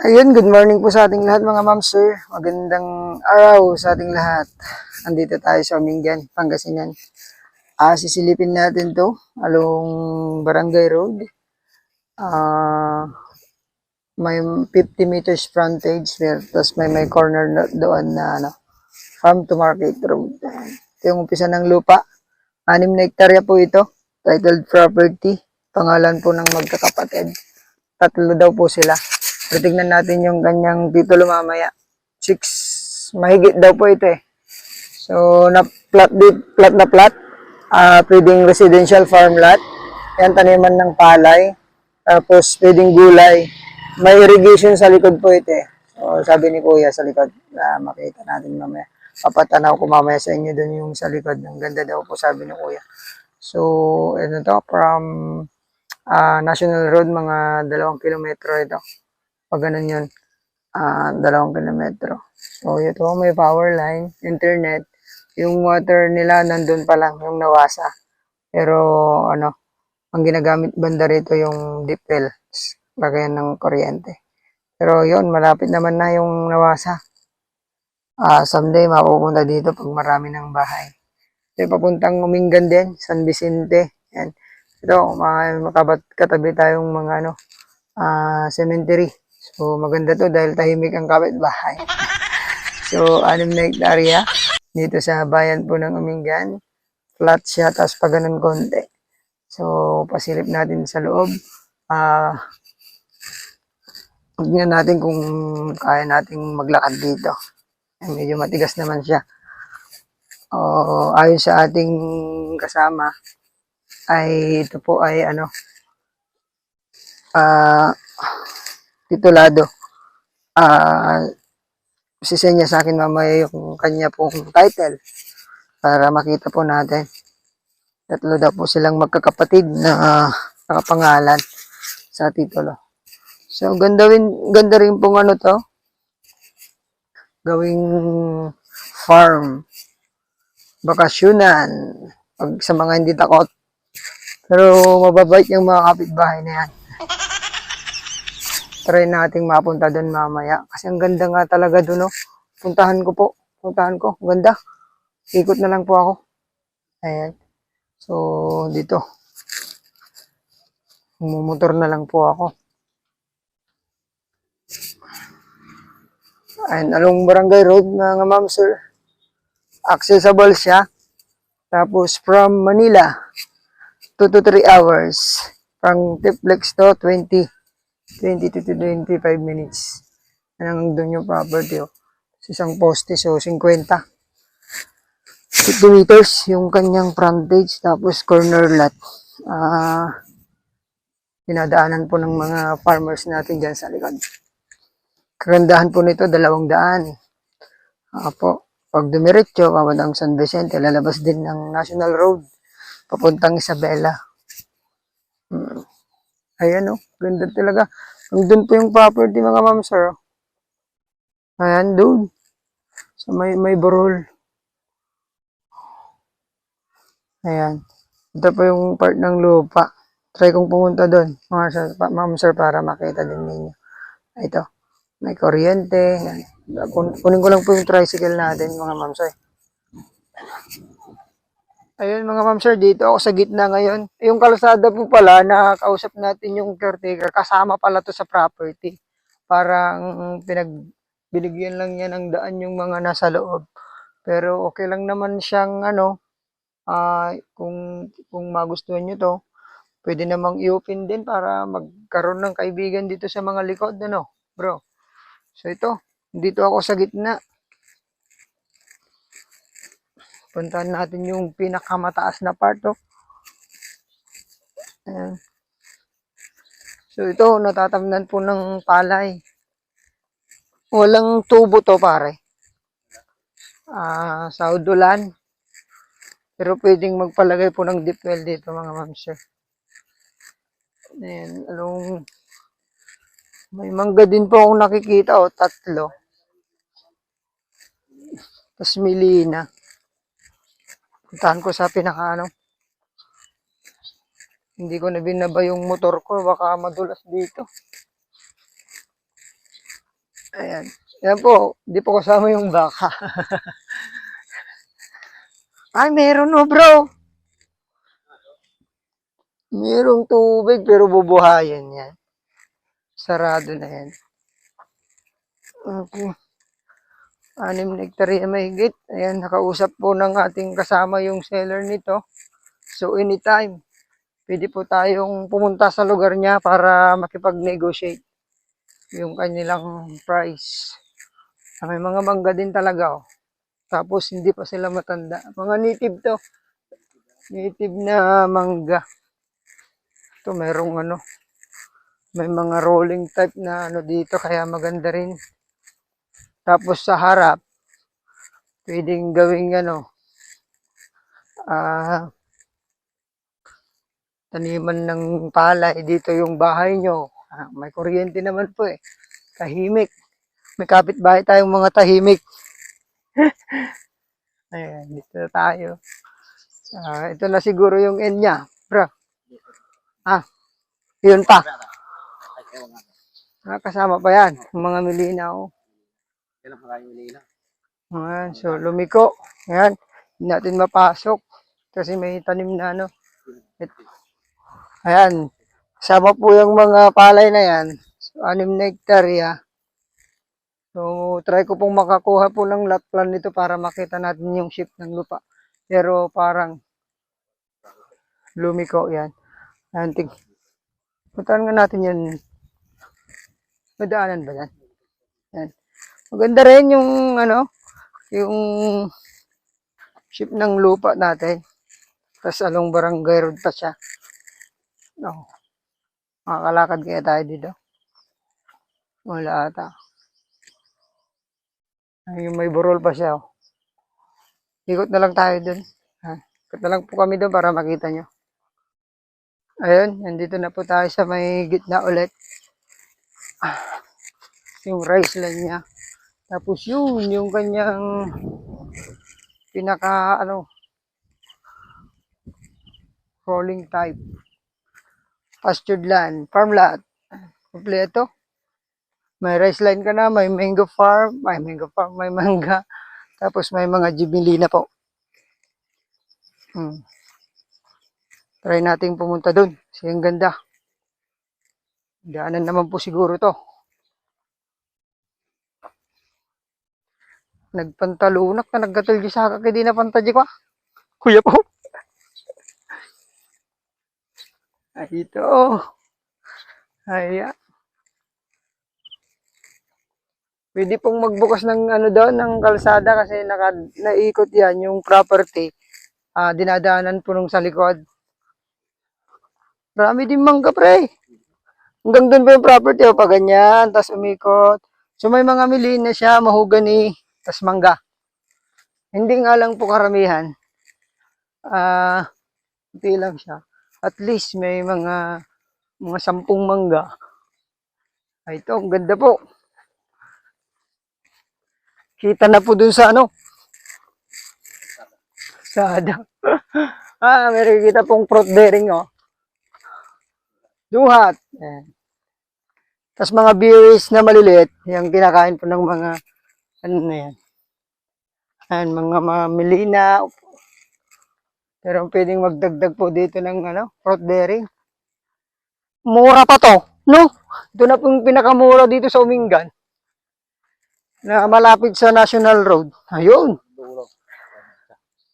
Ayun, good morning po sa ating lahat mga ma'am sir. Magandang araw sa ating lahat. Andito tayo sa Mingan, Pangasinan. Sisilipin natin to along Barangay Road. May 50 meters frontage there. Tapos may corner doon na farm to market road. Ito yung umpisa ng lupa. 6 na hektarya po ito. Titled property. Pangalan po ng magkakapatid. 3 daw po sila. So, tignan natin yung kanyang titulo mamaya. 6, mahigit daw po ito eh. So, plat na plat. Pwedeng residential farm lot. Yan, taniman ng palay. Tapos, pwedeng gulay. May irrigation sa likod po ito eh. So, sabi ni Kuya sa likod. Makita natin mamaya. Papatanaw ko mamaya sa inyo dun yung sa likod. Ang ganda daw po, sabi ni Kuya. So, ito to, from National Road, mga 2 kilometro ito. Pag ganun yun, 2 kilometro. So, ito, may power line, internet. Yung water nila, nandun pa lang, yung nawasa. Pero, ang ginagamit banda rito yung deep well, lagayan ng kuryente. Pero, yun, malapit naman na yung nawasa. Someday, mapupunta dito pag marami ng bahay. So, papuntang Umingan din, San Vicente. Yan. Ito, katabi tayong mga, cemetery. So, maganda to dahil tahimik ang kapitbahay. So, 6 na hektarya dito sa bayan po ng Umingan. Flat siya, tapos pa ganun konti. So, pasilip natin sa loob. Tignan natin kung kaya nating maglakad dito. Medyo matigas naman siya. Ayon sa ating kasama, ay ito po ay titulado. Sisenya sa akin mamaya yung kanya pong title para makita po natin. 3 daw po silang magkakapatid na nakapangalan sa titulo. So, ganda rin pong to. Gawing farm. Bakasyonan. Pag sa mga hindi takot. Pero mababait yung mga kapitbahay na yan. Try nating mapunta doon mamaya. Kasi ang ganda nga talaga doon, no? Puntahan ko. Ganda. Ikot na lang po ako. Ayan. So, dito. Mumotor na lang po ako. Ayan, along Barangay Road, mga ma'am sir. Accessible siya. Tapos, from Manila, 2 to 3 hours. From Tiplex to 20 to 25 minutes. Yan doon yung property. Isang poste, so 50 meters yung kanyang frontage. Tapos corner lot. Pinadaanan po ng mga farmers natin dyan sa likod. Kagandahan po nito, 200. Pag dumiretso, papuntang San Vicente, lalabas din ng National Road. Papuntang Isabela. Ayan ganda talaga. Doon po yung property mga ma'am sir. Ayan doon. So may burol. Ayan. Ito po yung part ng lupa. Try kong pumunta doon mga ma'am sir para makita din ninyo. Ito. May kuryente. Kunin ko lang po yung tricycle natin mga ma'am sir. Ayun mga ma'am sir, dito ako sa gitna ngayon. Yung kalsada po pala, nakakausap natin yung caretaker. Kasama pala to sa property. Parang binigyan lang niya ng daan yung mga nasa loob. Pero okay lang naman siyang kung magustuhan nyo to, pwede namang i-open din para magkaroon ng kaibigan dito sa mga likod, bro. So ito, dito ako sa gitna. Puntahan natin yung pinakamataas na part. Ayan. So ito, natatamnan po ng palay. Walang tubo to pare. Sa udulan. Pero pwedeng magpalagay po ng deep well dito mga ma'am sir. Ayan, may mangga din po akong nakikita 3. Tapos milina. Puntahan ko sa pinaka Hindi ko na binaba yung motor ko. Baka madulas dito. Ayan. Ayan po, di po kasama yung baka. Ay, meron no bro. Merong tubig pero bubuhayin yan. Sarado na yan. Okay. 6 na hektarya mahigit. Ayan, nakausap po ng ating kasama yung seller nito. So, anytime, pwede po tayong pumunta sa lugar niya para makipag-negotiate yung kanilang price. May mga mangga din talaga, oh. Tapos, hindi pa sila matanda. Mga native to. Native na mangga. Ito, merong ano, may mga rolling type na ano dito, kaya maganda rin. Tapos, sa harap, pwedeng gawing ano, taniman ng palay. Dito yung bahay nyo. May kuryente naman po eh. Tahimik. May kapitbahay tayong mga tahimik. Ayan, dito na tayo. Ito na siguro yung end niya, bro. Yun pa. Kasama pa yan. Yung mga milina, oh. Ayan, so lumiko. Ayan, hindi natin mapasok. Kasi may tanim na ano. Ayan, kasama po yung mga palay na yan. So, 6 na hektarya. So, try ko pong makakuha po ng lot plan nito para makita natin yung shape ng lupa. Pero parang lumiko yan. Anting. Puntahan nga natin yun. Madaanan ba yan? Yan. Maganda rin yung ano, yung shape ng lupa natin. Tapos along barangay road pa siya. No. Makakalakad kaya tayo dito. Wala ata. Yung may burol pa siya. Oh. Ikot na lang tayo dun. Ikot na lang po kami dun para makita nyo. Ayun, nandito na po tayo sa may gitna ulit. Yung rice line niya. Tapos yung kanyang pinaka ano, rolling type. Pastured land, farm lot. Kompleto. May rice line ka na, may mango farm, may mangga. Tapos may mga jibilina po. Try nating pumunta dun. Kasi ang ganda. Daanan naman po siguro to. Nagpantalunak na nagkatulgi sa kakay di na pantadya ko. Kuya po. Ay, ito. Ay, pwede pong magbukas ng ano doon, ng kalsada kasi naikot yan yung property. Dinadaanan po nung sa likod. Marami din mangga, pre. Hanggang doon pa yung property, o pa ganyan, tas umikot. So may mga miliin na siya, mahogany, tas mangga. Hindi nga lang po karamihan. Hindi lang siya. At least may mga 10 mangga. Ay, ito, ang ganda po. Kita na po dun sa ano. Sada. Meron kita pong fruit bearing, oh. Duhat. Ayan. Tapos mga berries na maliliit, yung kinakain po ng mga, ano na yan. Ayan, mga milina. Pero pwedeng magdagdag po dito ng ano, fruit bearing. Mura pa to, no? Ito na po yung pinakamura dito sa Umingan. Na malapit sa National Road. Ayun.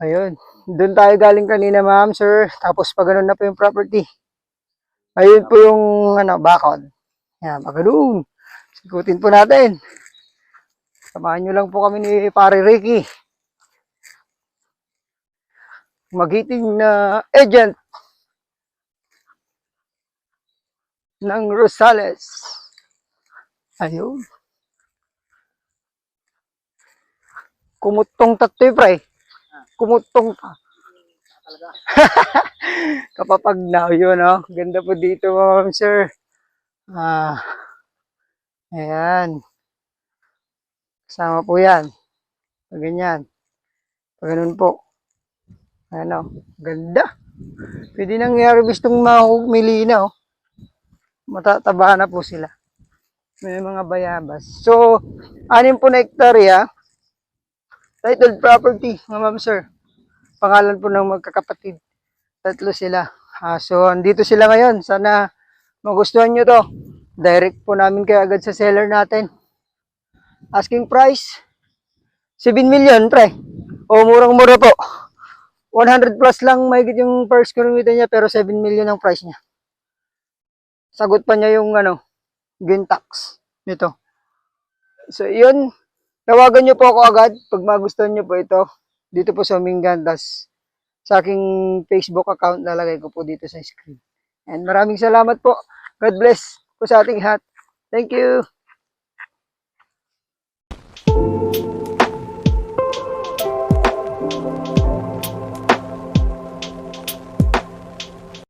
Ayun. Doon tayo galing kanina, ma'am, sir. Tapos pag ganun na po yung property. Ayun po yung ano, bakod. Yan, paganoon. Sikutin po natin. Samahan nyo lang po kami ni Pare Ricky. Magiting na agent ng Rosales. Ayun. Kumutong tatlo, pre. Kumutong pa. Kapapag now yun, no? Ganda po dito, ma'am, sir. Ayan. Kasama po yan. Pag ganyan. Pag ganun po. Ano, ganda. Pwede nang i-harvest itong mahumili na, oh. Matataba na po sila. May mga bayabas. So, 6 po na hektarya. Titled property, mga ma'am sir. Pangalan po ng magkakapatid. 3 sila. So, andito sila ngayon. Sana magustuhan nyo to. Direct po namin kayo agad sa seller natin. Asking price, 7 million, pre. O, murang-mura po. 100 plus lang mahigit yung per square meter niya, pero 7 million ang price niya. Sagot pa niya yung green tax nito. So, yun. Tawagan nyo po ako agad pag magustuhan nyo po ito. Dito po sa Mingan. Tas sa aking Facebook account lalagay ko po dito sa screen. And maraming salamat po. God bless po sa ating lahat. Thank you.